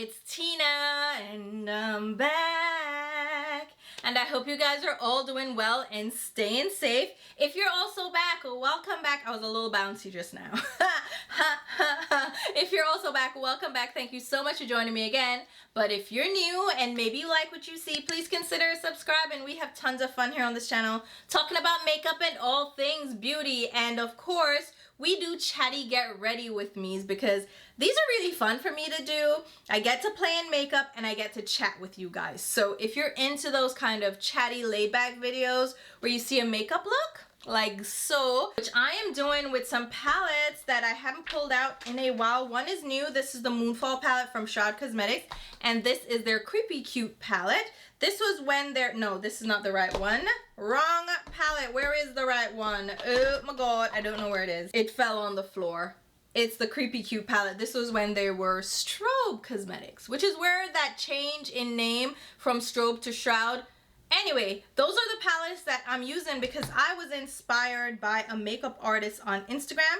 it's Tina and I'm back. And I hope you guys are all doing well and staying safe. If you're also back, welcome back. I was a little bouncy just now. If you're also back, welcome back. Thank you so much for joining me again. But if you're new and maybe you like what you see, please consider subscribing. We have tons of fun here on this channel talking about makeup and all things beauty. And of course, we do chatty get ready with me's because these are really fun for me to do. I get to play in makeup and I get to chat with you guys. So if you're into those kind of chatty laid back videos where you see a makeup look, like so, which I am doing with some palettes that I haven't pulled out in a while. One is new. This is the Moonfall palette from Shroud Cosmetics, and this is their Creepy Cute palette. This was when they're, no, this is not the right one. Wrong palette. Where is the right one? Oh my god, I don't know where it is. It fell on the floor. It's the Creepy Cute palette. This was when they were Strobe Cosmetics, which is where that change in name from Strobe to Shroud. Anyway, those are the palettes that I'm using because I was inspired by a makeup artist on Instagram.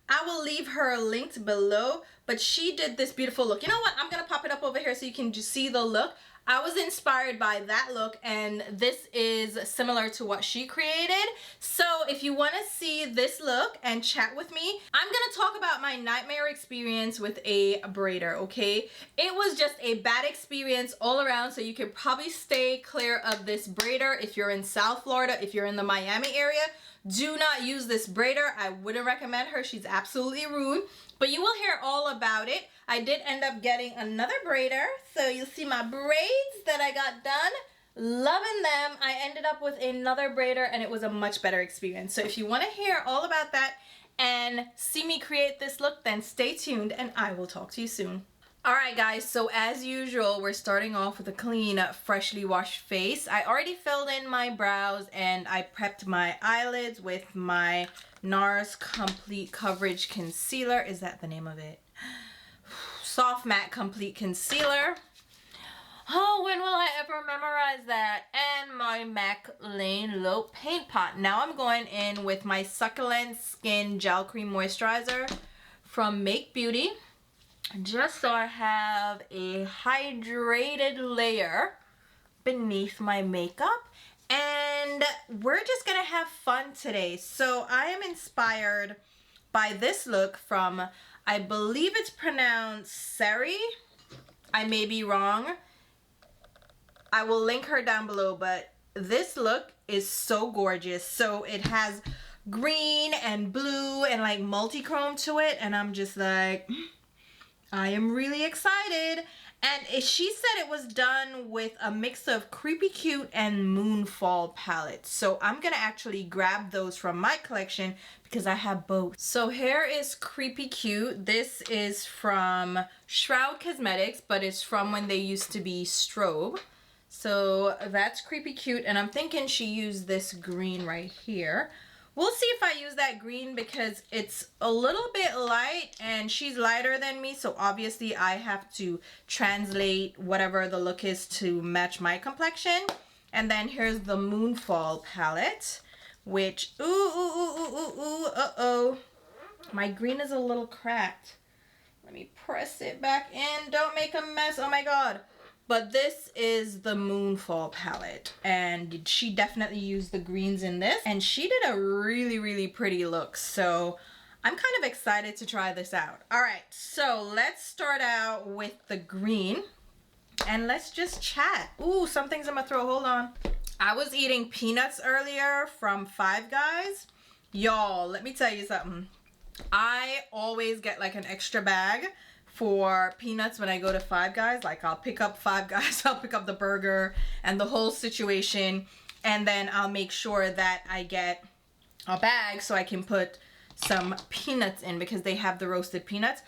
I will leave her linked below, but she did this beautiful look. You know what? I'm going to pop it up over here so you can just see the look. I was inspired by that look, and this is similar to what she created. So if you want to see this look and chat with me, I'm going to talk about my nightmare experience with a braider, okay? It was just a bad experience all around, so you can probably stay clear of this braider if you're in South Florida, if you're in the Miami area. Do not use this braider. I wouldn't recommend her. She's absolutely rude. But you will hear all about it. I did end up getting another braider. So you'll see my braids that I got done. Loving them. I ended up with another braider and it was a much better experience. So if you want to hear all about that and see me create this look, then stay tuned and I will talk to you soon. Alright guys, so as usual, we're starting off with a clean, freshly washed face. I already filled in my brows and I prepped my eyelids with my NARS Complete Coverage Concealer. Is that the name of it? Soft Matte Complete Concealer. Oh, when will I ever memorize that? And my MAC Lane Low Paint Pot. Now I'm going in with my Succulent Skin Gel Cream Moisturizer from Make Beauty. Just so I have a hydrated layer beneath my makeup. And we're just gonna have fun today. So I am inspired by this look from, I believe it's pronounced Sari. I may be wrong. I will link her down below, but this look is so gorgeous. So it has green and blue and like multi-chrome to it, and I'm just like, I am really excited. And she said it was done with a mix of Creepy Cute and Moonfall palettes. So I'm gonna actually grab those from my collection because I have both. So here is Creepy Cute. This is from Shroud Cosmetics, but it's from when they used to be Strobe. So that's Creepy Cute, and I'm thinking she used this green right here. We'll see if I use that green because it's a little bit light and she's lighter than me, so obviously I have to translate whatever the look is to match my complexion. And then here's the Moonfall palette, which, uh-oh. My green is a little cracked. Let me press it back in. Don't make a mess. Oh my god. But this is the Moonfall palette, and she definitely used the greens in this, and she did a really, really pretty look. So I'm kind of excited to try this out. All right, so let's start out with the green, and let's just chat. Ooh, something's in my throat. Hold on. I was eating peanuts earlier from Five Guys. Y'all, let me tell you something. I always get like an extra bag for peanuts when I go to Five Guys. Like I'll pick up Five Guys, I'll pick up the burger and the whole situation, and then I'll make sure that I get a bag so I can put some peanuts in because they have the roasted peanuts.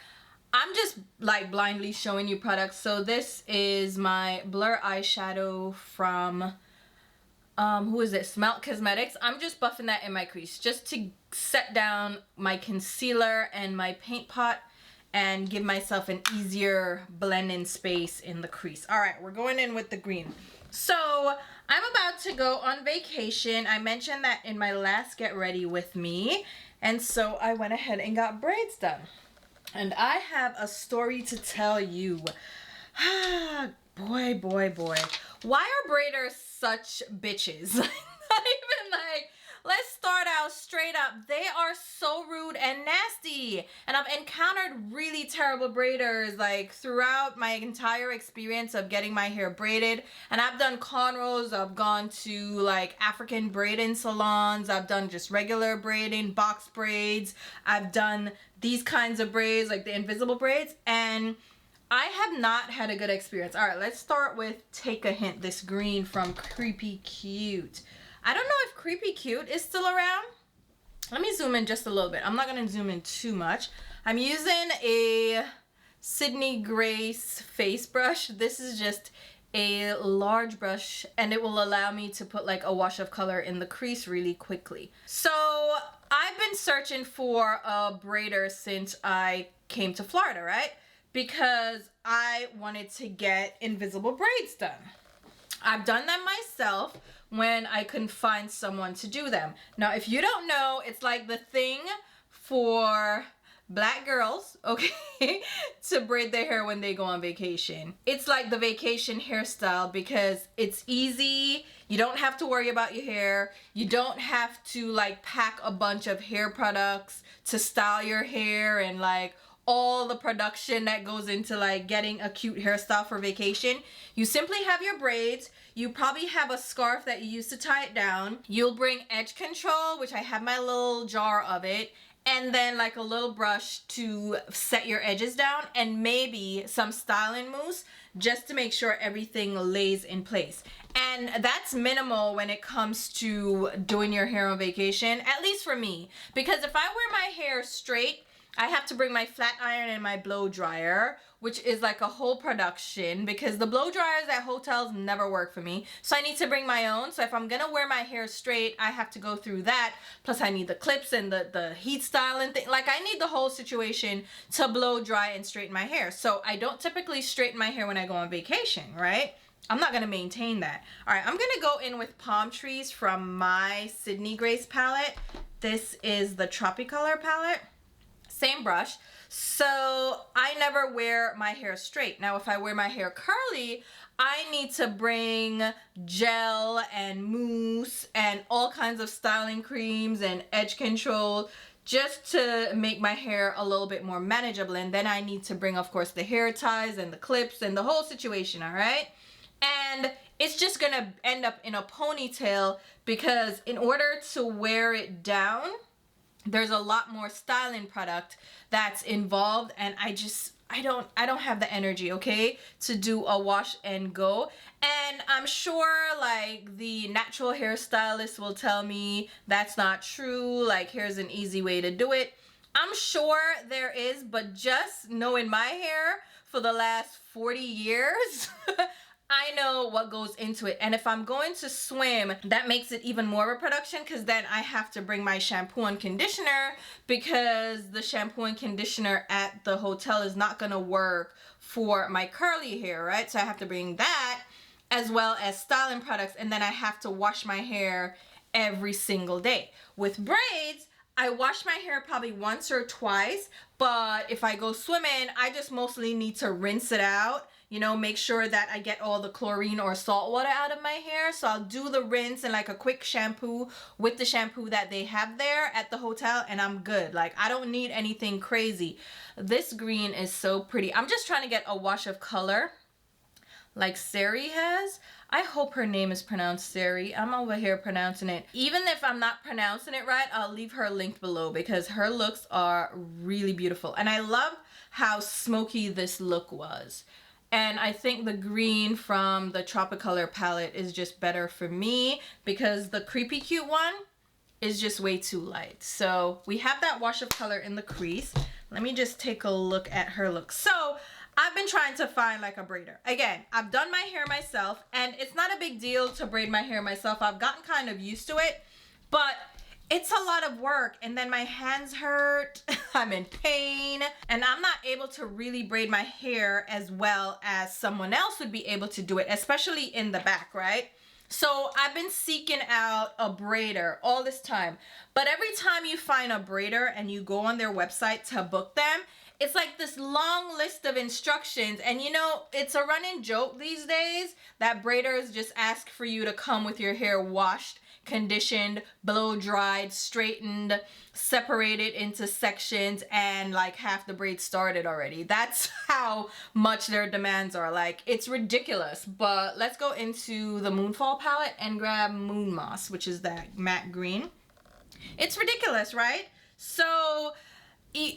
I'm just like blindly showing you products. So this is my Blur eyeshadow from who is it? Smelt Cosmetics. I'm just buffing that in my crease just to set down my concealer and my paint pot and give myself an easier blend in space in the crease. All right, we're going in with the green. So I'm about to go on vacation. I mentioned that in my last Get Ready With Me. And so I went ahead and got braids done. And I have a story to tell you. Boy, boy, boy. Why are braiders such bitches? Not even like, let's start out straight up. They are so rude and nasty. And I've encountered really terrible braiders like throughout my entire experience of getting my hair braided. And I've done cornrows. I've gone to like African braiding salons. I've done just regular braiding, box braids. I've done these kinds of braids, like the invisible braids. And I have not had a good experience. All right, let's start with Take a Hint, this green from Creepy Cute. I don't know if Creepy Cute is still around. Let me zoom in just a little bit. I'm not going to zoom in too much. I'm using a Sydney Grace face brush. This is just a large brush and it will allow me to put like a wash of color in the crease really quickly. So I've been searching for a braider since I came to Florida, right? Because I wanted to get invisible braids done. I've done them myself when I couldn't find someone to do them. Now, if you don't know, it's like the thing for Black girls, okay, to braid their hair when they go on vacation. It's like the vacation hairstyle because it's easy. You don't have to worry about your hair. You don't have to like pack a bunch of hair products to style your hair and like all the production that goes into like getting a cute hairstyle for vacation. You simply have your braids. You probably have a scarf that you use to tie it down. You'll bring edge control, which I have my little jar of it, and then like a little brush to set your edges down, and maybe some styling mousse just to make sure everything lays in place. And that's minimal when it comes to doing your hair on vacation, at least for me, because if I wear my hair straight, I have to bring my flat iron and my blow dryer, which is like a whole production because the blow dryers at hotels never work for me. So I need to bring my own. So if I'm gonna wear my hair straight, I have to go through that. Plus I need the clips and the heat styling thing. Like I need the whole situation to blow dry and straighten my hair. So I don't typically straighten my hair when I go on vacation, right? I'm not gonna maintain that. All right, I'm gonna go in with Palm Trees from my Sydney Grace palette. This is the Tropicolor palette. Same brush. So I never wear my hair straight. Now if I wear my hair curly, I need to bring gel and mousse and all kinds of styling creams and edge control just to make my hair a little bit more manageable. And then I need to bring, of course, the hair ties and the clips and the whole situation, all right? And it's just gonna end up in a ponytail because in order to wear it down, there's a lot more styling product that's involved, and I don't have the energy, okay, to do a wash and go. And I'm sure like the natural hairstylist will tell me that's not true, like here's an easy way to do it. I'm sure there is, but just knowing my hair for the last 40 years I know what goes into it. And if I'm going to swim, that makes it even more of a production because then I have to bring my shampoo and conditioner because the shampoo and conditioner at the hotel is not going to work for my curly hair, right? So I have to bring that as well as styling products, and then I have to wash my hair every single day. With braids, I wash my hair probably once or twice, but if I go swimming, I just mostly need to rinse it out. You know, make sure that I get all the chlorine or salt water out of my hair. So I'll do the rinse and like a quick shampoo with the shampoo that they have there at the hotel, and I'm good. Like I don't need anything crazy. This green is so pretty. I'm just trying to get a wash of color like Sari has. I hope her name is pronounced Sari. I'm over here pronouncing it. Even if I'm not pronouncing it right, I'll leave her linked below because her looks are really beautiful. And I love how smoky this look was. And I think the green from the Tropicolor palette is just better for me because the Creepy Cute one is just way too light. So we have that wash of color in the crease. Let me just take a look at her look. So I've been trying to find like a braider. Again, I've done my hair myself and it's not a big deal to braid my hair myself. I've gotten kind of used to it, but it's a lot of work, and then my hands hurt, I'm in pain, and I'm not able to really braid my hair as well as someone else would be able to do it, especially in the back, right? So I've been seeking out a braider all this time, but every time you find a braider and you go on their website to book them, It's like this long list of instructions, and you know, it's a running joke these days that braiders just ask for you to come with your hair washed, conditioned, blow dried, straightened, separated into sections, and like half the braid started already. That's how much their demands are. Like, it's ridiculous. But let's go into the Moonfall palette and grab Moon Moss, which is that matte green. It's ridiculous, right? So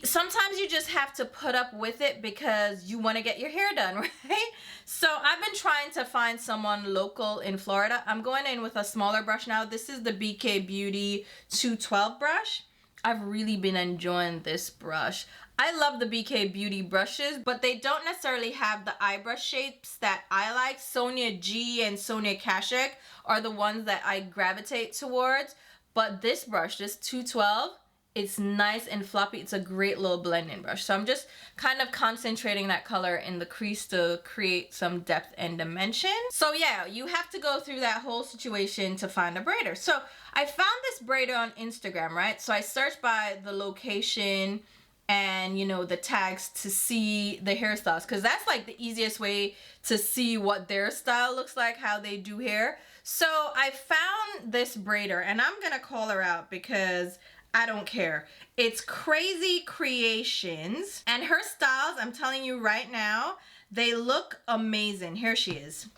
sometimes you just have to put up with it because you want to get your hair done, right? So I've been trying to find someone local in Florida. I'm going in with a smaller brush now. This is the BK Beauty 212 brush. I've really been enjoying this brush. I love the BK Beauty brushes, but they don't necessarily have the eye brush shapes that I like. Sonia G and Sonia Kashuk are the ones that I gravitate towards. But this brush, this 212, it's nice and floppy. It's a great little blending brush. So I'm just kind of concentrating that color in the crease to create some depth and dimension. So yeah, you have to go through that whole situation to find a braider. So I found this braider on Instagram, right? So I searched by the location and, you know, the tags to see the hairstyles, because that's like the easiest way to see what their style looks like, how they do hair. So I found this braider, and I'm gonna call her out because I don't care. It's Crazy Creations, and her styles, I'm telling you right now, they look amazing. Here she is.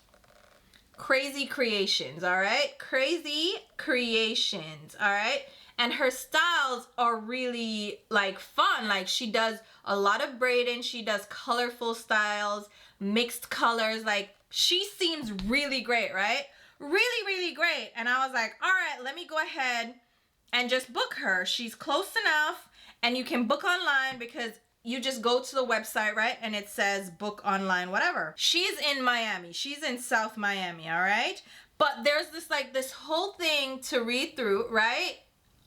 Crazy Creations, all right? Crazy Creations, all right? And her styles are really like fun. Like, she does a lot of braiding. She does colorful styles, mixed colors. Like, she seems really great, right? Really, really great. And I was like, all right, let me go ahead and just book her. She's close enough, and you can book online because you just go to the website, right? And it says book online, whatever. She's in Miami. She's in South Miami, all right? But there's this whole thing to read through, right?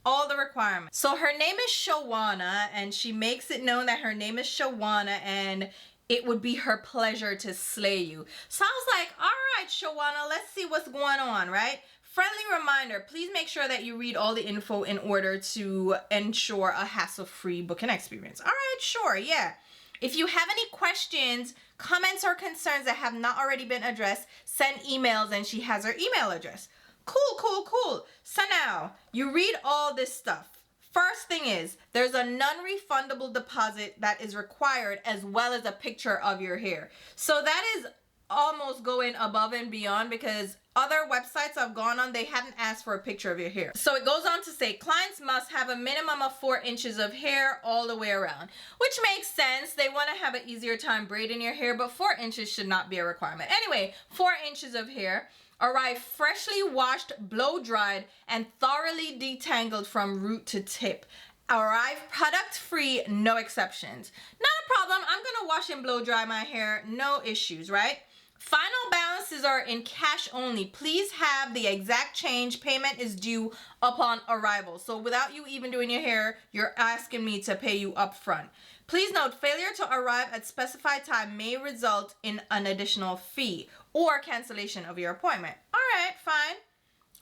All the requirements. So her name is Shawana, and she makes it known that her name is Shawana, and it would be her pleasure to slay you. So I was like, all right, Shawana, let's see what's going on, right? Friendly reminder, please make sure that you read all the info in order to ensure a hassle-free booking experience. All right, sure, yeah. If you have any questions, comments, or concerns that have not already been addressed, send emails, and she has her email address. Cool, cool, cool. So now, you read all this stuff. First thing is, there's a non-refundable deposit that is required, as well as a picture of your hair. So that is almost going above and beyond, because other websites I've gone on, they haven't asked for a picture of your hair. So it goes on to say, clients must have a minimum of 4 inches of hair all the way around, which makes sense. They want to have an easier time braiding your hair, but 4 inches should not be a requirement. Anyway, 4 inches of hair. Arrive freshly washed, blow dried, and thoroughly detangled from root to tip. Arrive product free, no exceptions. Not a problem. I'm gonna wash and blow dry my hair, no issues, right? Final balances are in cash only. Please have the exact change. Payment is due upon arrival. So without you even doing your hair, you're asking me to pay you up front. Please note, failure to arrive at specified time may result in an additional fee or cancellation of your appointment. All right, fine.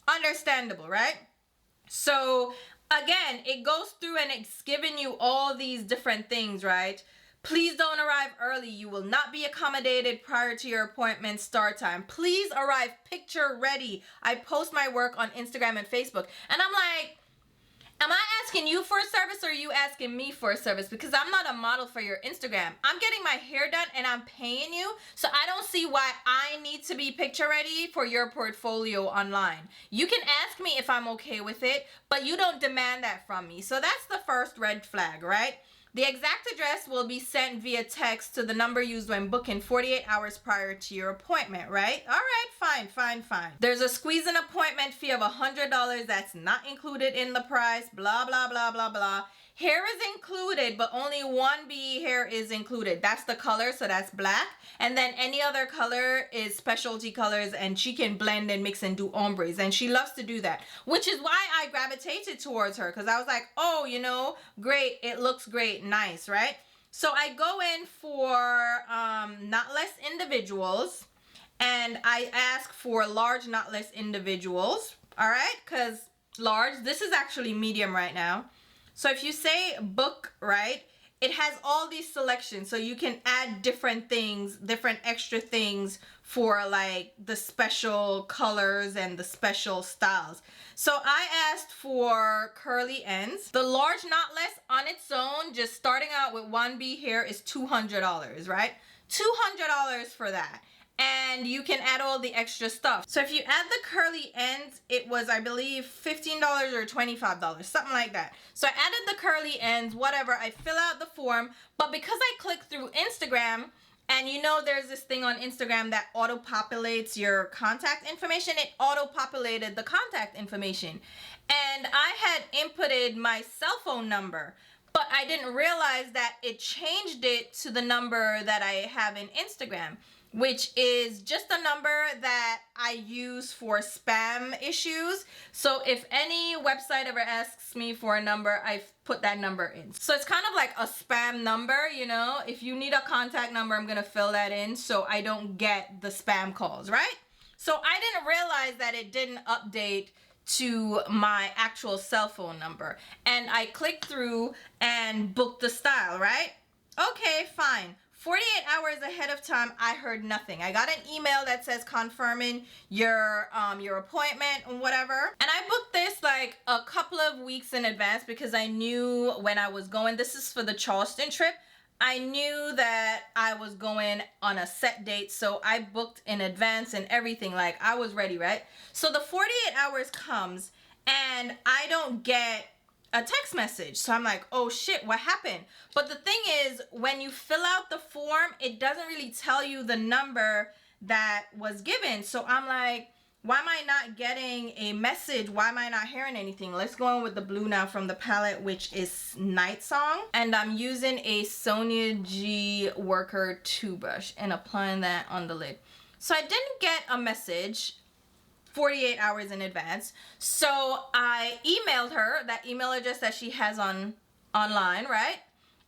Understandable, right? So again, it goes through and it's giving you all these different things, right? Please don't arrive early. You will not be accommodated prior to your appointment start time. Please arrive picture ready. I post my work on Instagram and Facebook. And I'm like, am I asking you for a service, or are you asking me for a service? Because I'm not a model for your Instagram. I'm getting my hair done and I'm paying you. So I don't see why I need to be picture ready for your portfolio online. You can ask me if I'm okay with it, but you don't demand that from me. So that's the first red flag, right? The exact address will be sent via text to the number used when booking 48 hours prior to your appointment, right? All right, fine, fine, fine. There's a squeeze in appointment fee of $100 that's not included in the price, blah, blah, blah, blah, blah. Hair is included, but only 1B hair is included. That's the color, so that's black. And then any other color is specialty colors, and she can blend and mix and do ombres, and she loves to do that, which is why I gravitated towards her, because I was like, oh, you know, great, it looks great, nice, right? So I go in for knotless individuals, and I ask for large knotless individuals, all right? Because large, this is actually medium right now. So if you say book, right, it has all these selections, so you can add different things, different extra things for like the special colors and the special styles. So I asked for curly ends. The large knotless on its own, just starting out with 1B hair, is $200, right? $200 for that. And you can add all the extra stuff. So if you add the curly ends, it was, I believe, $15 or $25, something like that. So I added the curly ends, whatever. I fill out the form, but because I clicked through Instagram, and you know there's this thing on Instagram that auto-populates your contact information, it auto-populated the contact information. And I had inputted my cell phone number, but I didn't realize that it changed it to the number that I have in Instagram, which is just a number that I use for spam issues. So if any website ever asks me for a number, I put that number in. So it's kind of like a spam number, you know? If you need a contact number, I'm gonna fill that in so I don't get the spam calls, right? So I didn't realize that it didn't update to my actual cell phone number. And I clicked through and booked the style, right? Okay, fine. 48 hours ahead of time, I heard nothing. I got an email that says confirming your appointment and whatever. And I booked this like a couple of weeks in advance because I knew when I was going. This is for the Charleston trip. I knew that I was going on a set date, so I booked in advance and everything. Like, I was ready, right? So the 48 hours comes and I don't get a text message. So I'm like, oh shit, what happened? But the thing is, when you fill out the form, it doesn't really tell you the number that was given. So I'm like, why am I not getting a message? Why am I not hearing anything? Let's go in with the blue now from the palette, which is Night Song. And I'm using a Sonia G Worker 2 brush and applying that on the lid. So I didn't get a message 48 hours in advance. So I emailed her that email address that she has online, right?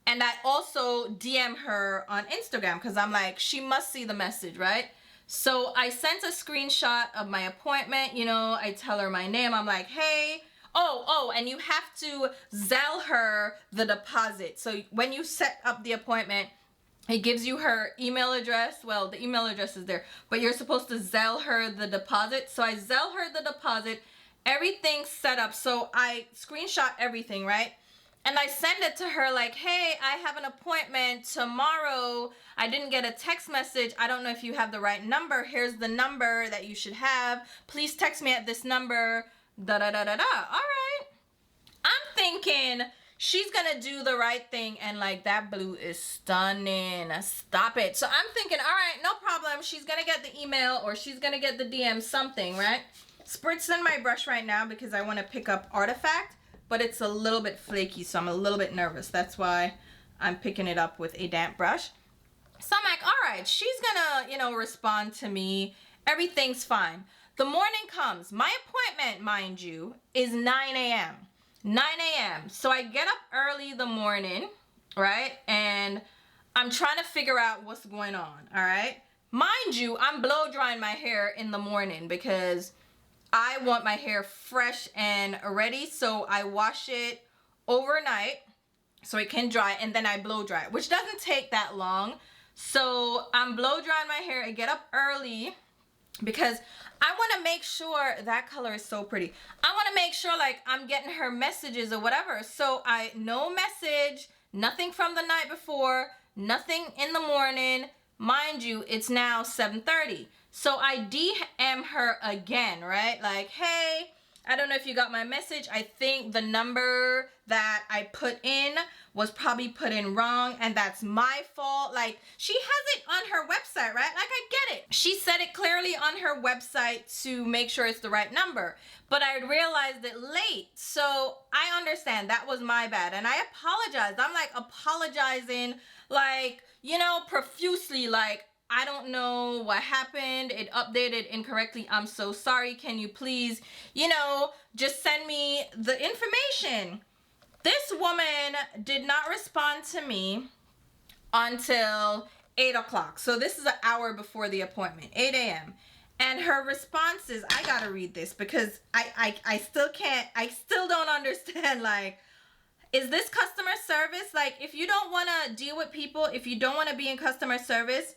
And I also DM her on Instagram because I'm like, she must see the message, right? So I sent a screenshot of my appointment. You know, I tell her my name. I'm like, hey, oh, and you have to Zelle her the deposit. So when you set up the appointment, it gives you her email address. Well, the email address is there, but you're supposed to Zelle her the deposit. So I Zelle her the deposit, everything's set up. So I screenshot everything, right? And I send it to her like, hey, I have an appointment tomorrow. I didn't get a text message. I don't know if you have the right number. Here's the number that you should have. Please text me at this number. Da da da da da. All right. I'm thinking she's gonna do the right thing, and like, that blue is stunning. Stop it. So I'm thinking, all right, no problem. She's gonna get the email or she's gonna get the DM, something, right? Spritzing my brush right now because I want to pick up Artifact, but it's a little bit flaky, so I'm a little bit nervous. That's why I'm picking it up with a damp brush. So I'm like, all right, she's gonna, you know, respond to me. Everything's fine. The morning comes. My appointment, mind you, is 9 a.m. 9 a.m. So I get up early the morning, right? And I'm trying to figure out what's going on, all right? Mind you, I'm blow drying my hair in the morning because I want my hair fresh and ready. So I wash it overnight so it can dry, and then I blow dry it, which doesn't take that long. So I'm blow drying my hair. I get up early because I want to make sure, that color is so pretty. I want to make sure like I'm getting her messages or whatever. So no message, nothing from the night before, nothing in the morning. Mind you, it's now 7:30. So I DM her again, right? Like, hey, I don't know if you got my message. I think the number that I put in was probably put in wrong, and that's my fault. Like, she has it on her website, right? Like, I get it. She said it clearly on her website to make sure it's the right number, but I realized it late. So I understand that was my bad, and I apologized. I'm like apologizing, like, you know, profusely, like, I don't know what happened. It updated incorrectly. I'm so sorry. Can you please, you know, just send me the information? This woman did not respond to me until 8 o'clock. So this is an hour before the appointment, 8 a.m. And her response is, I gotta read this because I still don't understand. Like, is this customer service? Like, if you don't want to deal with people, if you don't want to be in customer service,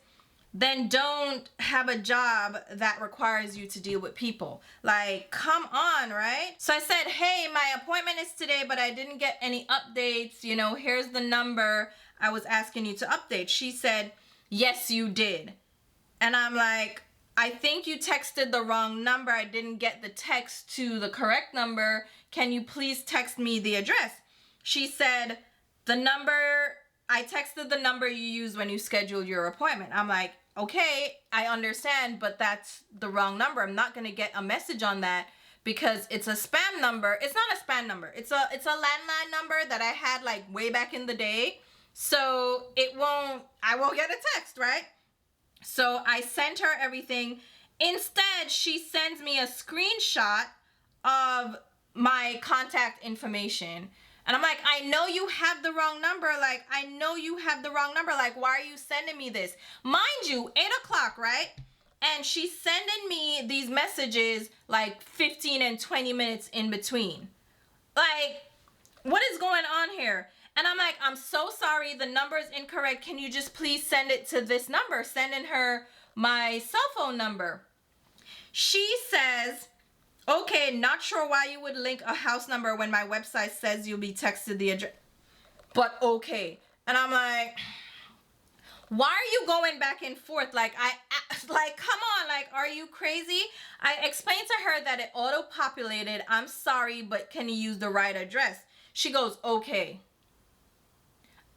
then don't have a job that requires you to deal with people. Like, come on, right? So I said, hey, my appointment is today, but I didn't get any updates. You know, here's the number I was asking you to update. She said, yes, you did. And I'm like, I think you texted the wrong number. I didn't get the text to the correct number. Can you please text me the address? She said, I texted the number you use when you scheduled your appointment. I'm like, okay, I understand, but that's the wrong number. I'm not going to get a message on that because it's a spam number. It's not a spam number. It's a landline number that I had like way back in the day. So I won't get a text, right? So I sent her everything. Instead, she sends me a screenshot of my contact information. And I'm like, I know you have the wrong number. Like, I know you have the wrong number. Like, why are you sending me this? Mind you, 8 o'clock, right? And she's sending me these messages like 15 and 20 minutes in between. Like, what is going on here? And I'm like, I'm so sorry. The number is incorrect. Can you just please send it to this number? Sending her my cell phone number. She says, okay, not sure why you would link a house number when my website says you'll be texted the address. But okay. And I'm like, why are you going back and forth? Like, come on, like, are you crazy? I explained to her that it auto-populated. I'm sorry, but can you use the right address? She goes, okay.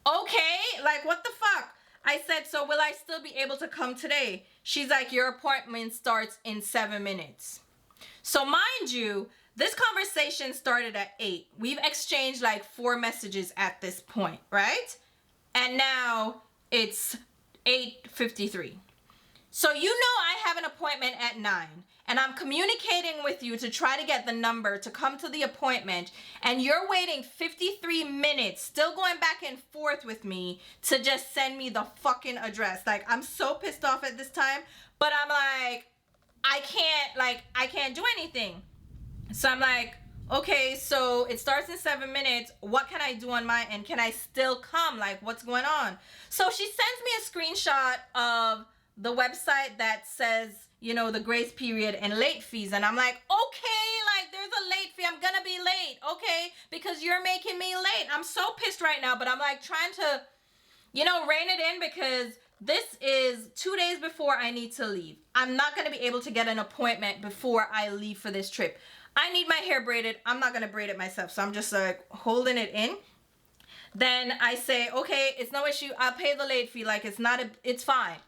Okay, like, what the fuck? I said, so will I still be able to come today? She's like, your appointment starts in 7 minutes. So mind you, this conversation started at 8. We've exchanged like 4 messages at this point, right? And now it's 8:53. So you know I have an appointment at 9. And I'm communicating with you to try to get the number to come to the appointment. And you're waiting 53 minutes, still going back and forth with me to just send me the fucking address. Like, I'm so pissed off at this time. But I'm like, I can't do anything. So I'm like, okay, so it starts in 7 minutes. What can I do on my end? Can I still come? Like, what's going on? So she sends me a screenshot of the website that says, you know, the grace period and late fees. And I'm like, okay, like, there's a late fee. I'm gonna be late, okay? Because you're making me late. I'm so pissed right now, but I'm like trying to, you know, rein it in because this is 2 days before I need to leave. I'm not gonna be able to get an appointment before I leave for this trip. I need my hair braided. I'm not gonna braid it myself, so I'm just like holding it in. Then I say, okay, it's no issue. I'll pay the late fee. Like, it's fine.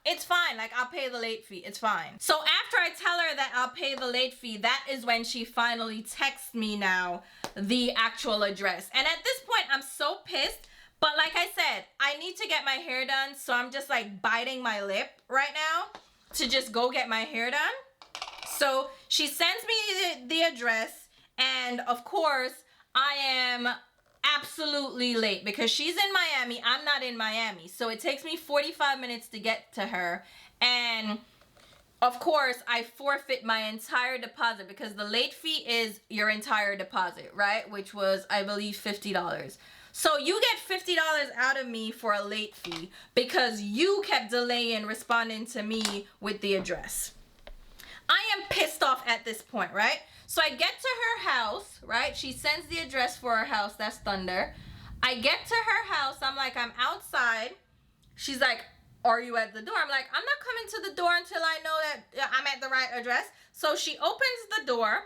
It's fine. Like, I'll pay the late fee. It's fine. So after I tell her that I'll pay the late fee, that is when she finally texts me now the actual address. And at this point, I'm so pissed. But like I said, I need to get my hair done. So I'm just like biting my lip right now to just go get my hair done. So she sends me the address. And of course, I am absolutely late because she's in Miami. I'm not in Miami. So it takes me 45 minutes to get to her. And of course, I forfeit my entire deposit because the late fee is your entire deposit, right? Which was, I believe, $50. So you get $50 out of me for a late fee because you kept delaying responding to me with the address. I am pissed off at this point, right? So I get to her house, right? She sends the address for her house. That's thunder. I get to her house. I'm like, I'm outside. She's like, are you at the door? I'm like, I'm not coming to the door until I know that I'm at the right address. So she opens the door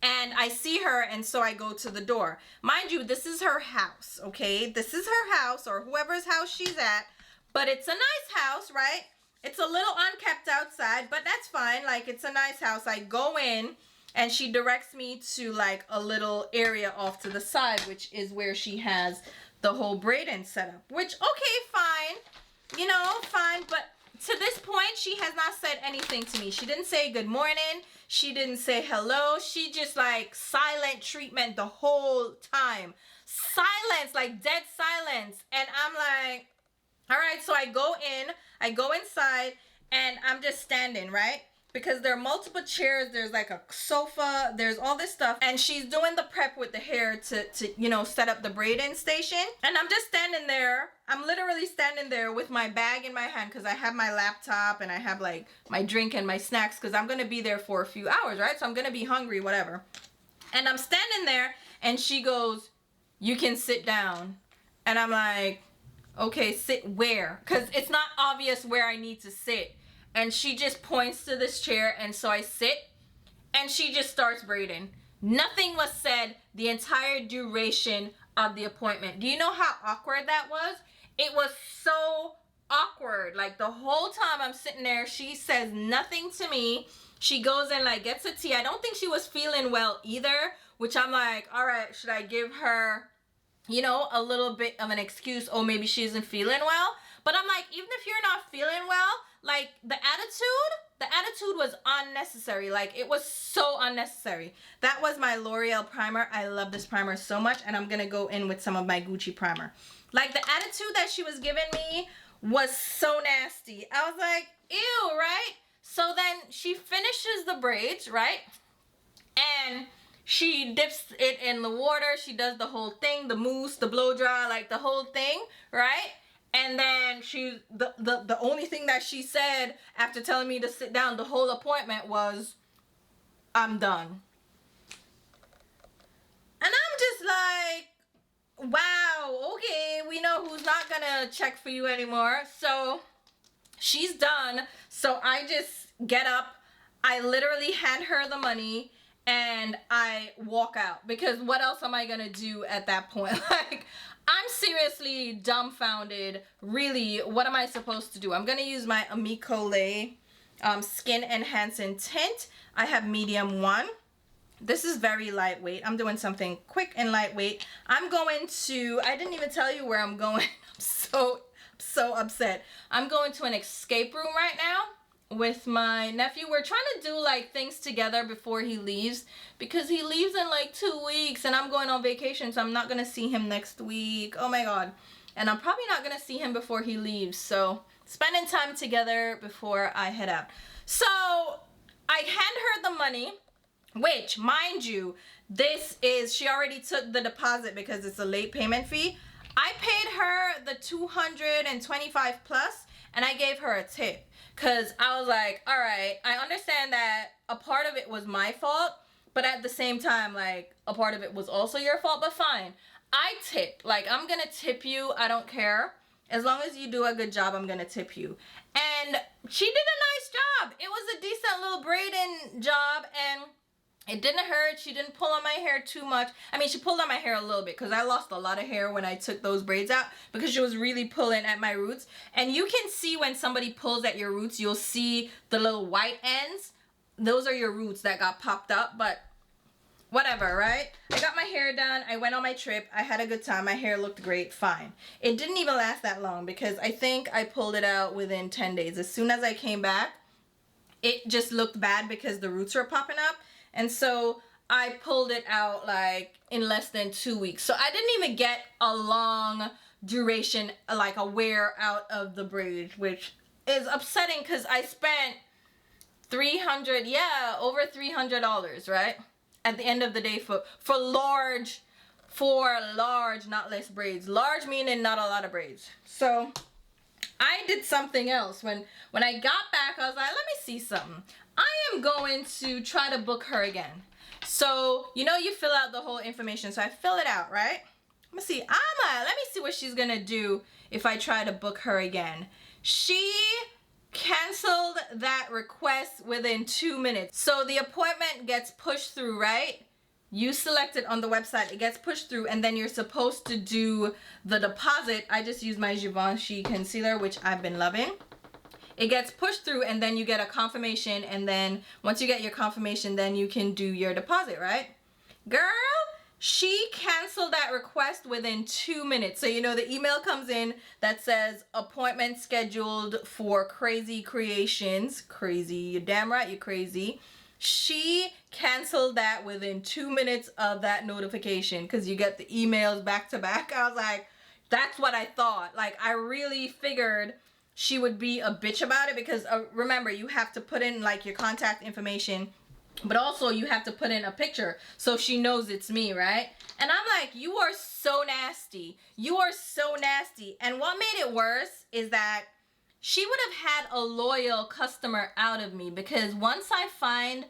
and I see her. And so I go to the door. Mind you, this is her house, okay? This is her house or whoever's house she's at. But it's a nice house, right? It's a little unkept outside, but that's fine. Like, it's a nice house. I go in. And she directs me to like a little area off to the side, which is where she has the whole braiding setup. Which, okay, fine. You know, fine. But to this point, she has not said anything to me. She didn't say good morning. She didn't say hello. She just like silent treatment the whole time. Silence, like dead silence. And I'm like, all right. So I go inside and I'm just standing, right? because there are multiple chairs, there's like a sofa, there's all this stuff, and she's doing the prep with the hair to you know, set up the braiding station. And I'm just standing there. I'm literally standing there with my bag in my hand because I have my laptop and I have like my drink and my snacks because I'm gonna be there for a few hours, right? So I'm gonna be hungry, whatever. And I'm standing there and she goes, "You can sit down." And I'm like, "Okay, sit where?" Because it's not obvious where I need to sit. And she just points to this chair, and so I sit, and she just starts braiding. Nothing was said the entire duration of the appointment. Do you know how awkward that was? It was so awkward. Like, the whole time I'm sitting there, she says nothing to me. She goes and like gets a tea. I don't think she was feeling well either, which I'm like, all right, should I give her, you know, a little bit of an excuse? Oh, maybe she isn't feeling well. But I'm like, even if you're not feeling well, like, the attitude was unnecessary. Like, it was so unnecessary. That was my L'Oreal primer. I love this primer so much, and I'm gonna go in with some of my Gucci primer. Like, the attitude that she was giving me was so nasty. I was like, ew, right? So then she finishes the braids, right? And she dips it in the water. She does the whole thing, the mousse, the blow dry, like the whole thing, right? And then the only thing that she said after telling me to sit down the whole appointment was, "I'm done." And I'm just like, wow, okay, we know who's not gonna check for you anymore. So she's done. So I just get up. I literally hand her the money and I walk out, because what else am I gonna do at that point? Like, I'm seriously dumbfounded. Really, what am I supposed to do? I'm gonna use my Amicole Skin Enhancing Tint. I have medium 1. This is very lightweight. I'm doing something quick and lightweight. I'm going to, I didn't even tell you where I'm going. I'm so upset. I'm going to an escape room right now with my nephew. We're trying to do like things together before he leaves, because he leaves in like 2 weeks and I'm going on vacation, so I'm not gonna see him next week. Oh my god. And I'm probably not gonna see him before he leaves, so spending time together before I head out. So I hand her the money, which, mind you, this is, she already took the deposit because it's a late payment fee. I paid her the $225 plus, and I gave her a tip. Because I was like, all right, I understand that a part of it was my fault, but at the same time, like, a part of it was also your fault, but fine. I tip. Like, I'm going to tip you. I don't care. As long as you do a good job, I'm going to tip you. And she did a nice job. It was a decent little braiding job, and it didn't hurt. She didn't pull on my hair too much. I mean, she pulled on my hair a little bit because I lost a lot of hair when I took those braids out, because she was really pulling at my roots. And you can see when somebody pulls at your roots, you'll see the little white ends. Those are your roots that got popped up, but whatever, right? I got my hair done. I went on my trip. I had a good time. My hair looked great. Fine. It didn't even last that long because I think I pulled it out within 10 days. As soon as I came back, it just looked bad because the roots were popping up. And so I pulled it out like in less than 2 weeks. So I didn't even get a long duration, like a wear out of the braids, which is upsetting because I spent over $300, right? At the end of the day for large, not less braids. Large meaning not a lot of braids. So I did something else. When I got back, I was like, let me see something. I am going to try to book her again. So, you know, you fill out the whole information. So I fill it out, right? Let me see. Let me see what she's gonna do if I try to book her again. She canceled that request within 2 minutes. So the appointment gets pushed through, right? You select it on the website, it gets pushed through, and then you're supposed to do the deposit. I just use my Givenchy concealer, which I've been loving. It gets pushed through, and then you get a confirmation, and then once you get your confirmation, then you can do your deposit, right? Girl, she canceled that request within 2 minutes. So, you know, the email comes in that says appointment scheduled for Crazy Creations. Crazy, you're damn right, you're crazy. She canceled that within 2 minutes of that notification, because you get the emails back to back. I was like, that's what I thought. Like, I really figured she would be a bitch about it because remember, you have to put in like your contact information, but also you have to put in a picture so she knows it's me, right? And I'm like, you are so nasty. You are so nasty. And what made it worse is that she would have had a loyal customer out of me, because once I find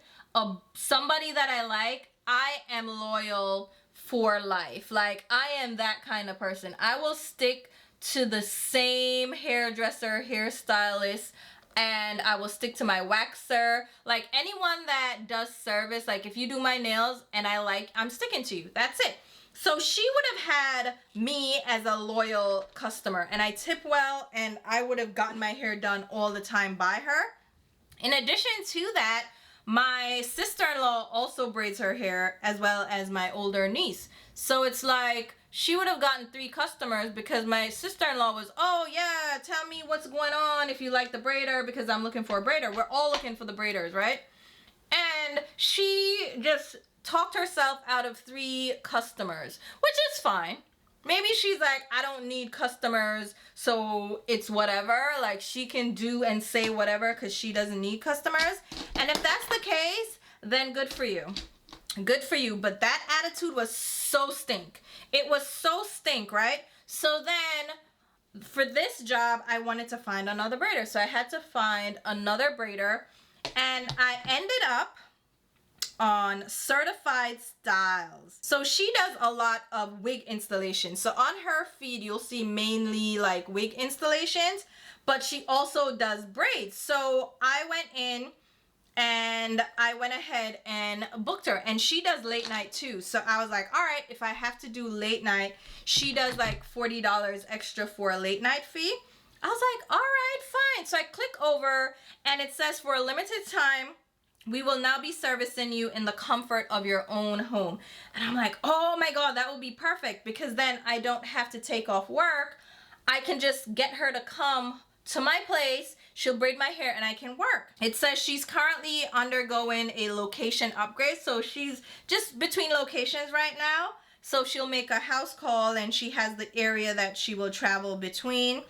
somebody that I like, I am loyal for life. Like, I am that kind of person. I will stick to the same hairdresser, hairstylist, and I will stick to my waxer. Like, anyone that does service, like if you do my nails and I like, I'm sticking to you. That's it. So she would have had me as a loyal customer, and I tip well, and I would have gotten my hair done all the time by her. In addition to that, my sister-in-law also braids her hair, as well as my older niece. So it's like she would have gotten 3 customers, because my sister-in-law was, oh yeah, tell me what's going on if you like the braider, because I'm looking for a braider. We're all looking for the braiders, right? And she just talked herself out of 3 customers, which is fine. Maybe she's like, I don't need customers, so it's whatever. Like, she can do and say whatever because she doesn't need customers. And if that's the case, then good for you. Good for you. But that attitude was so stink. It was so stink, right? So then for this job, I wanted to find another braider. So I had to find another braider, and I ended up on Certified Styles. So she does a lot of wig installations. So on her feed, you'll see mainly like wig installations, but she also does braids. So I went in and I went ahead and booked her, and she does late night too. So I was like, all right, if I have to do late night, she does like $40 extra for a late night fee. I was like, all right, fine. So I click over, and it says, for a limited time, we will now be servicing you in the comfort of your own home. And I'm like, oh my God, that will be perfect, because then I don't have to take off work. I can just get her to come to my place. She'll braid my hair and I can work. It says she's currently undergoing a location upgrade. So she's just between locations right now. So she'll make a house call, and she has the area that she will travel between.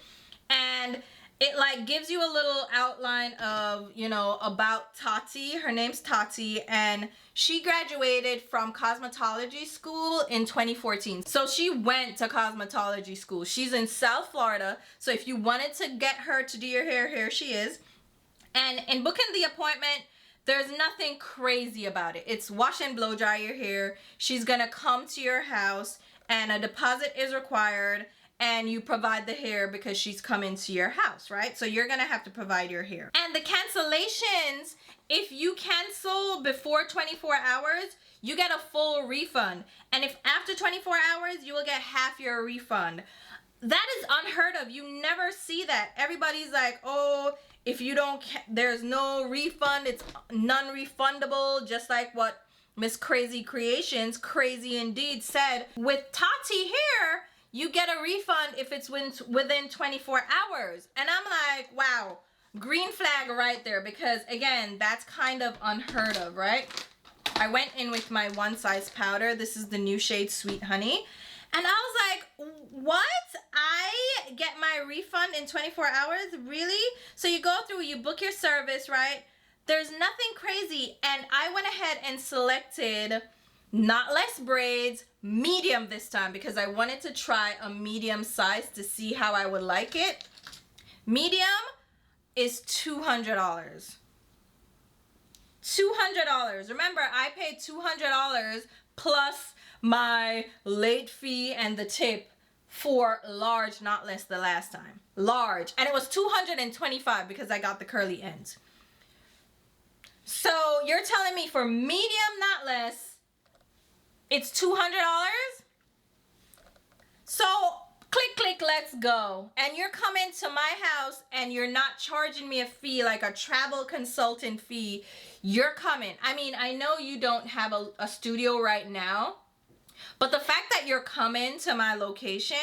And it like gives you a little outline of, you know, about Tati. Her name's Tati, and she graduated from cosmetology school in 2014. So she went to cosmetology school. She's in South Florida. So if you wanted to get her to do your hair, here she is. And in booking the appointment, there's nothing crazy about it. It's wash and blow dry your hair. She's gonna come to your house, and a deposit is required, and you provide the hair because she's coming to your house, right? So you're gonna have to provide your hair. And the cancellations, if you cancel before 24 hours, you get a full refund. And if after 24 hours, you will get half your refund. That is unheard of. You never see that. Everybody's like, oh, if you don't, there's no refund, it's non-refundable, just like what Miss Crazy Creations, Crazy Indeed, said. With Tati here, you get a refund if it's within 24 hours. And I'm like, wow, green flag right there, because again, that's kind of unheard of, right? I went in with my One Size powder. This is the new shade Sweet Honey. And I was like, what? I get my refund in 24 hours? Really? So you go through, you book your service, right? There's nothing crazy. And I went ahead and selected knotless braids, medium this time, because I wanted to try a medium size to see how I would like it. Medium is $200. $200. Remember, I paid $200 plus my late fee and the tip for large knotless the last time. Large. And it was $225 because I got the curly ends. So you're telling me for medium knotless, it's $200? So click, let's go. And you're coming to my house and you're not charging me a fee, like a travel consultant fee. You're coming. I mean, I know you don't have a studio right now, but the fact that you're coming to my location,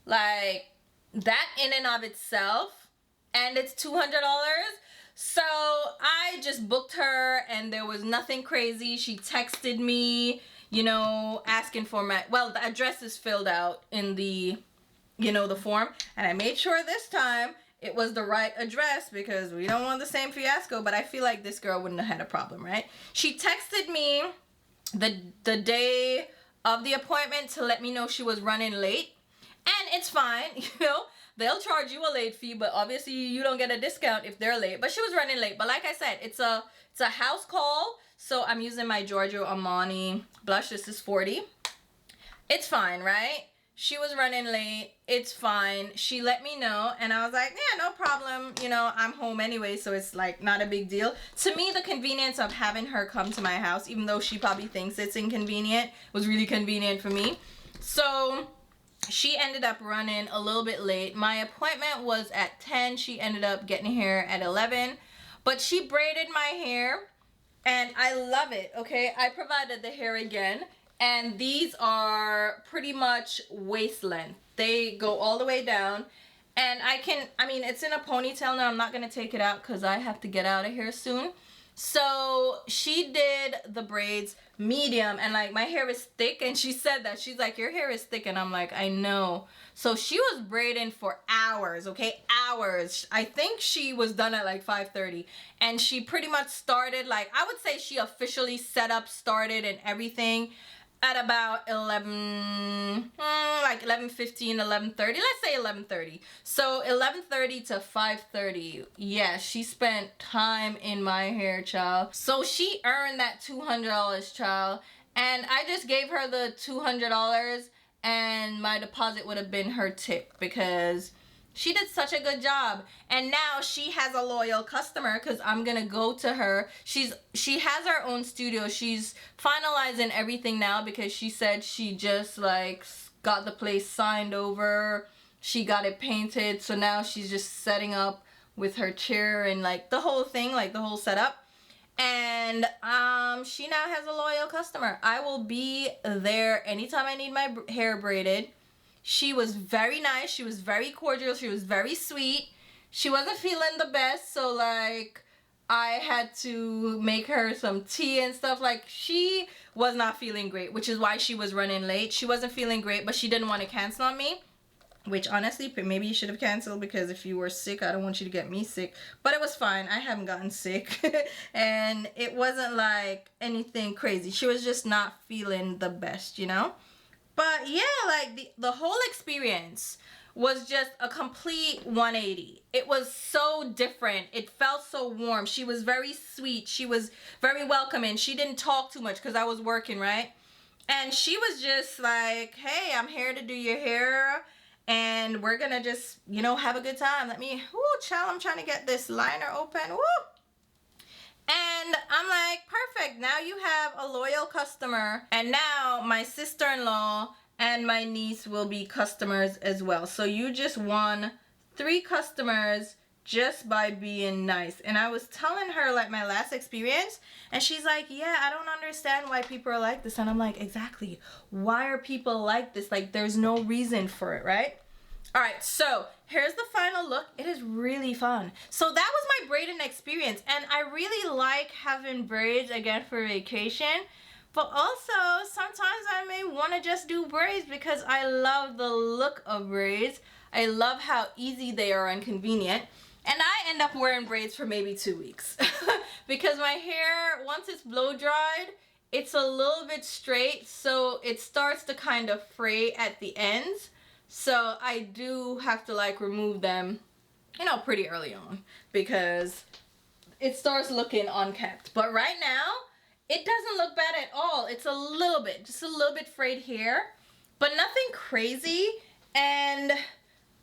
like that in and of itself, and it's $200. So I just booked her, and there was nothing crazy. She texted me, you know, asking for my, well, the address is filled out in the, you know, the form. And I made sure this time it was the right address because we don't want the same fiasco, but I feel like this girl wouldn't have had a problem, right? She texted me the day of the appointment to let me know she was running late, and it's fine, you know, they'll charge you a late fee, but obviously you don't get a discount if they're late. But she was running late. But like I said, it's a house call, so I'm using my Giorgio Armani blush. This is 40. It's fine, right? She was running late. It's fine. She let me know, and I was like, yeah, no problem. You know, I'm home anyway, so it's like not a big deal. To me, the convenience of having her come to my house, even though she probably thinks it's inconvenient, was really convenient for me. So she ended up running a little bit late. My appointment was at 10. She ended up getting here at 11. But she braided my hair, and I love it, okay? I provided the hair again. And these are pretty much waist length. They go all the way down. And I mean, it's in a ponytail now. I'm not going to take it out because I have to get out of here soon. So she did the braids medium, and like my hair is thick, and she said that. She's like, your hair is thick, and I'm like, I know. So she was braiding for hours, okay? Hours. I think she was done at like 5:30, and she pretty much started, like, I would say she officially set up, started, and everything at about 11:15, 11:30. Let's say 11:30. So 11:30 to 5:30. Yeah, she spent time in my hair, child. So she earned that $200, child. And I just gave her the $200, and my deposit would have been her tip because she did such a good job. And now she has a loyal customer because I'm gonna go to her. She has her own studio. She's finalizing everything now because she said she just like got the place signed over. She got it painted. So now she's just setting up with her chair and like the whole thing, like the whole setup. And she now has a loyal customer. I will be there anytime I need my hair braided. She was very nice. She was very cordial. She was very sweet. She wasn't feeling the best, so like I had to make her some tea and stuff. Like she was not feeling great, which is why she was running late. She wasn't feeling great, but she didn't want to cancel on me, which honestly, maybe you should have canceled because if you were sick, I don't want you to get me sick. But it was fine. I haven't gotten sick and it wasn't like anything crazy. She was just not feeling the best, you know? But yeah, like the whole experience was just a complete 180. It was so different. It felt so warm. She was very sweet. She was very welcoming. She didn't talk too much because I was working, right? And she was just like, hey, I'm here to do your hair, and we're gonna just, you know, have a good time. Let me, ooh, child, I'm trying to get this liner open. Woo! And I'm like, perfect. Now you have a loyal customer. And now my sister-in-law and my niece will be customers as well. So you just won 3 customers just by being nice. And I was telling her like my last experience, and she's like, yeah, I don't understand why people are like this. And I'm like, exactly. Why are people like this? Like there's no reason for it, right? All right, so here's the final look. It is really fun. So that was my braiding experience, and I really like having braids again for vacation, but also sometimes I may want to just do braids because I love the look of braids. I love how easy they are and convenient, and I end up wearing braids for maybe 2 weeks because my hair, once it's blow dried, it's a little bit straight, so it starts to kind of fray at the ends. So I do have to like remove them, you know, pretty early on because it starts looking unkempt. But right now, it doesn't look bad at all. It's a little bit, just a little bit frayed hair, but nothing crazy. And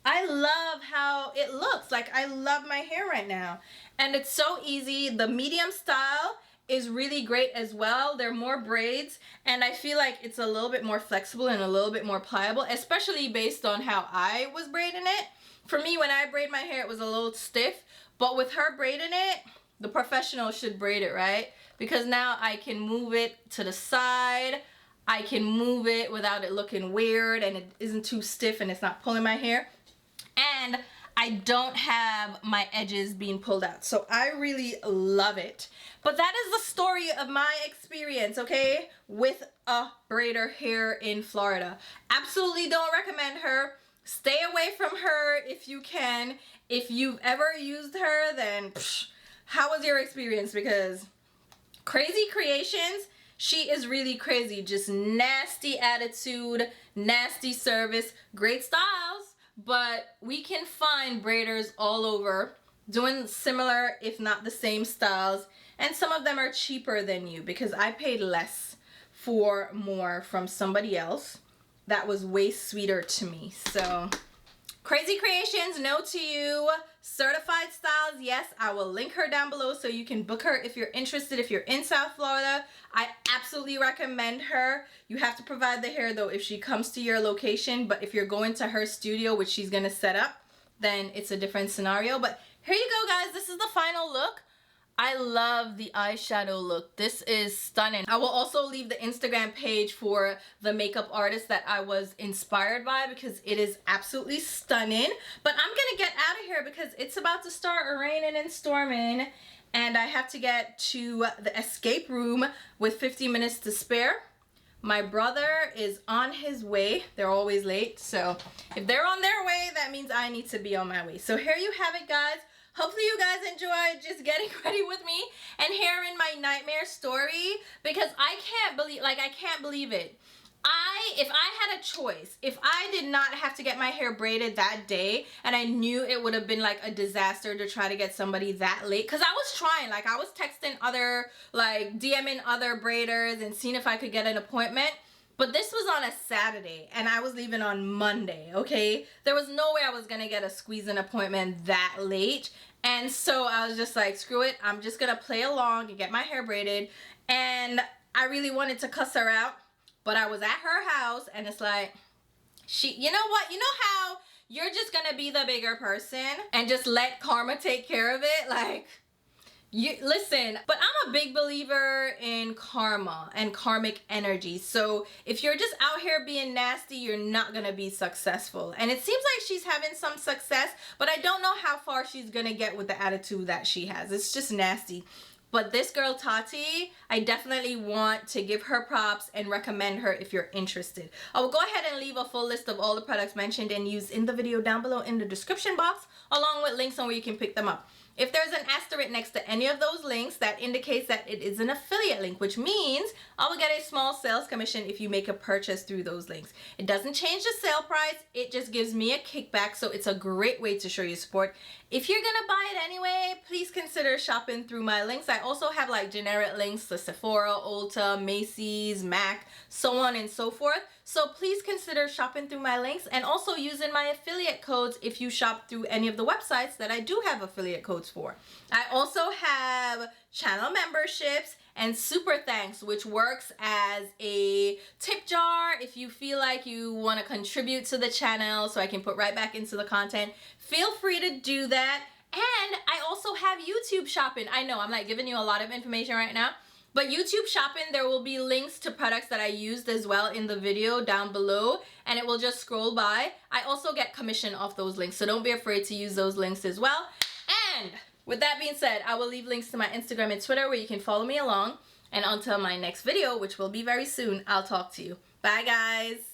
I love how it looks. Like I love my hair right now. And it's so easy. The medium style is really great as well. They're more braids, and I feel like it's a little bit more flexible and a little bit more pliable, especially based on how I was braiding it. For me, when I braid my hair, it was a little stiff, but with her braiding it, the professional should braid it, right? Because now I can move it to the side. I can move it without it looking weird, and it isn't too stiff and it's not pulling my hair. And I don't have my edges being pulled out. So I really love it. But that is the story of my experience, okay, with a braider here in Florida. Absolutely don't recommend her. Stay away from her if you can. If you've ever used her, then how was your experience? Because crazy creations, she is really crazy. Just nasty attitude, nasty service, great styles, but we can find braiders all over doing similar, if not the same styles, and some of them are cheaper than you because I paid less for more from somebody else that was way sweeter to me. So crazy creations, no to you. Certified styles, yes, I will link her down below so you can book her if you're interested. If you're in South Florida, I absolutely recommend her. You have to provide the hair though if she comes to your location, but if you're going to her studio, which she's gonna set up, then it's a different scenario. But here you go, guys. This is the final look. I love the eyeshadow look. This is stunning. I will also leave the Instagram page for the makeup artist that I was inspired by because it is absolutely stunning. But I'm gonna get out of here because it's about to start raining and storming and I have to get to the escape room with 50 minutes to spare. My brother is on his way. They're always late. So if they're on their way, that means I need to be on my way. So here you have it, guys. Hopefully you guys enjoyed just getting ready with me and hearing my nightmare story because I can't believe it. If I had a choice, if I did not have to get my hair braided that day and I knew it would have been like a disaster to try to get somebody that late, because I was trying, like I was texting other, like DMing other braiders and seeing if I could get an appointment. But this was on a Saturday and I was leaving on Monday, okay? There was no way I was gonna get a squeeze-in appointment that late. And so I was just like, screw it, I'm just gonna play along and get my hair braided. And I really wanted to cuss her out, but I was at her house and it's like, you know what? You know how you're just gonna be the bigger person and just let karma take care of it? Like, listen, but I'm a big believer in karma and karmic energy. So if you're just out here being nasty, you're not gonna be successful. And it seems like she's having some success, but I don't know how far she's gonna get with the attitude that she has. It's just nasty. But this girl, CHATTY, I definitely want to give her props and recommend her if you're interested. I will go ahead and leave a full list of all the products mentioned and used in the video down below in the description box, along with links on where you can pick them up. If there's an asterisk next to any of those links, that indicates that it is an affiliate link, which means I will get a small sales commission if you make a purchase through those links. It doesn't change the sale price, it just gives me a kickback, so it's a great way to show you support. If you're gonna buy it anyway, please consider shopping through my links. I also have like generic links to Sephora, Ulta, Macy's, MAC, so on and so forth. So please consider shopping through my links and also using my affiliate codes if you shop through any of the websites that I do have affiliate codes for. I also have channel memberships and super thanks, which works as a tip jar if you feel like you want to contribute to the channel so I can put right back into the content. Feel free to do that. And I also have YouTube shopping. I know I'm like giving you a lot of information right now, but YouTube shopping, there will be links to products that I used as well in the video down below, and it will just scroll by. I also get commission off those links, so don't be afraid to use those links as well. And with that being said, I will leave links to my Instagram and Twitter where you can follow me along. And until my next video, which will be very soon, I'll talk to you. Bye, guys.